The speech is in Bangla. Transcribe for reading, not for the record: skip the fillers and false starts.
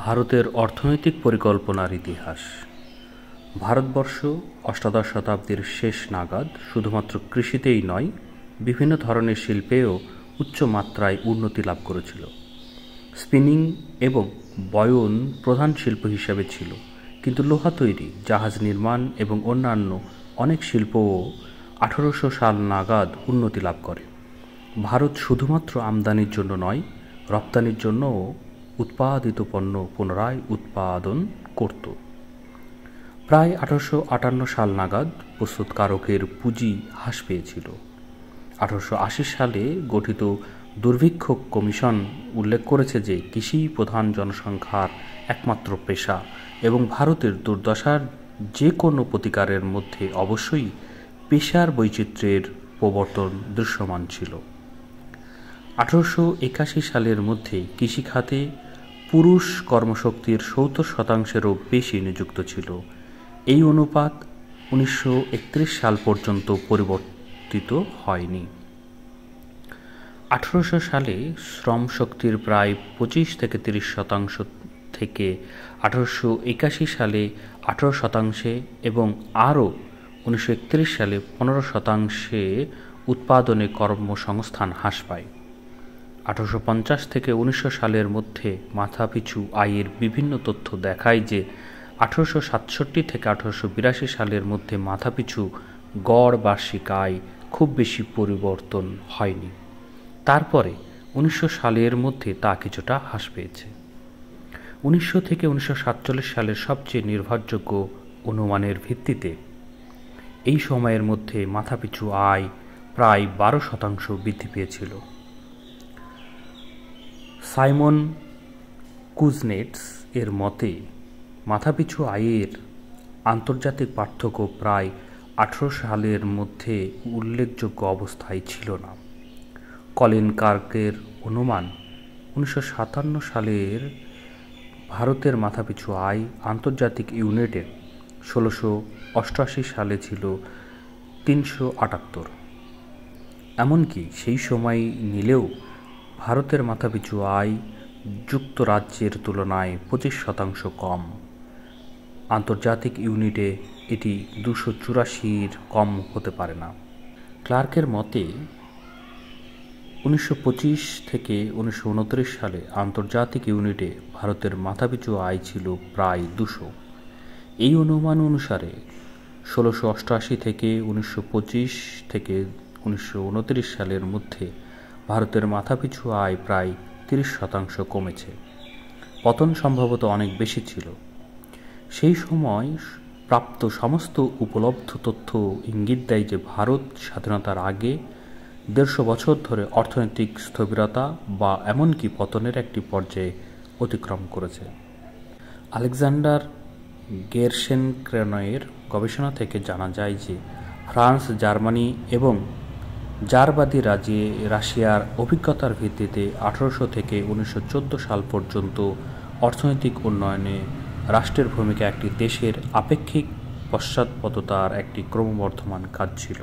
ভারতের অর্থনৈতিক পরিকল্পনার ইতিহাস। ভারতবর্ষ অষ্টাদশ শতাব্দীর শেষ নাগাদ শুধুমাত্র কৃষিতেই নয়, বিভিন্ন ধরনের শিল্পেও উচ্চ মাত্রায় উন্নতি লাভ করেছিল। স্পিনিং এবং বয়ন প্রধান শিল্প হিসাবে ছিল, কিন্তু লোহা তৈরি, জাহাজ নির্মাণ এবং অন্যান্য অনেক শিল্পও 1800 সাল নাগাদ উন্নতি লাভ করে। ভারত শুধুমাত্র আমদানির জন্য নয়, রপ্তানির জন্যও উৎপাদিত পণ্য পুনরায় উৎপাদন করত। প্রায় 1858 সাল নাগাদ প্রস্তুতকারকের পুঁজি হ্রাস পেয়েছিল। 1880 সালে গঠিত দুর্ভিক্ষ কমিশন উল্লেখ করেছে যে কৃষি প্রধান জনসংখ্যার একমাত্র পেশা এবং ভারতের দুর্দশার যে কোনো প্রতিকারের মধ্যে অবশ্যই পেশার বৈচিত্র্যের প্রবর্তন দৃশ্যমান ছিল। 1881 সালের মধ্যে কৃষিখাতে পুরুষ কর্মশক্তির 70%-এরও বেশি নিযুক্ত ছিল। এই অনুপাত 1931 সাল পর্যন্ত পরিবর্তিত হয়নি। 1800 সালে শ্রম শক্তির প্রায় 25-30% থেকে 1881 সালে 18% এবং আরও 1931 সালে 15% উৎপাদনে কর্মসংস্থান হ্রাস পায়। 1850 থেকে 1900 সালের মধ্যে মাথাপিছু আয়ের বিভিন্ন তথ্য দেখায় যে 1867 থেকে 1882 সালের মধ্যে মাথাপিছু গড় বার্ষিক আয় খুব বেশি পরিবর্তন হয়নি। তারপরে 1900 সালের মধ্যে তা কিছুটা হ্রাস পেয়েছে। 1900 থেকে 1947 সালের সবচেয়ে নির্ভরযোগ্য অনুমানের ভিত্তিতে এই সময়ের মধ্যে মাথাপিছু আয় প্রায় 12% বৃদ্ধি পেয়েছিল। সাইমন কুজনেটস এর মতে মাথাপিছু আয়ের আন্তর্জাতিক পার্থক্য প্রায় 18 সালের মধ্যে উল্লেখযোগ্য অবস্থায় ছিল না। কলিন কার্কের অনুমান 1957 সালের ভারতের মাথাপিছু আয় আন্তর্জাতিক ইউনিটে 1688 সালে ছিল 378। এমনকি সেই সময় নিলেও ভারতের মাথাপিছু আয় যুক্তরাজ্যের তুলনায় 25% কম। আন্তর্জাতিক ইউনিটে এটি 284-র কম হতে পারে না। ক্লার্কের মতে 1925 থেকে 1929 সালে আন্তর্জাতিক ইউনিটে ভারতের মাথাপিছু আয় ছিল প্রায় 200। এই অনুমান অনুসারে 1688 থেকে 1925 থেকে 1929 সালের মধ্যে ভারতের মাথাপিছু আয় প্রায় 30% কমেছে। পতন সম্ভবত অনেক বেশি ছিল। সেই সময় প্রাপ্ত সমস্ত উপলব্ধ তথ্য ইঙ্গিত দেয় যে ভারত স্বাধীনতার আগে 150 বছর ধরে অর্থনৈতিক স্থবিরতা বা এমনকি পতনের একটি পর্যায়ে অতিক্রম করেছে। আলেকজান্ডার গেরশেনক্রেনের গবেষণা থেকে জানা যায় যে ফ্রান্স, জার্মানি এবং জারবাদী রাশিয়ার অভিজ্ঞতার ভিত্তিতে 1800 থেকে 1914 সাল পর্যন্ত অর্থনৈতিক উন্নয়নে রাষ্ট্রের ভূমিকা একটি দেশের আপেক্ষিক পশ্চাৎপদতার একটি ক্রমবর্ধমান কাজ ছিল।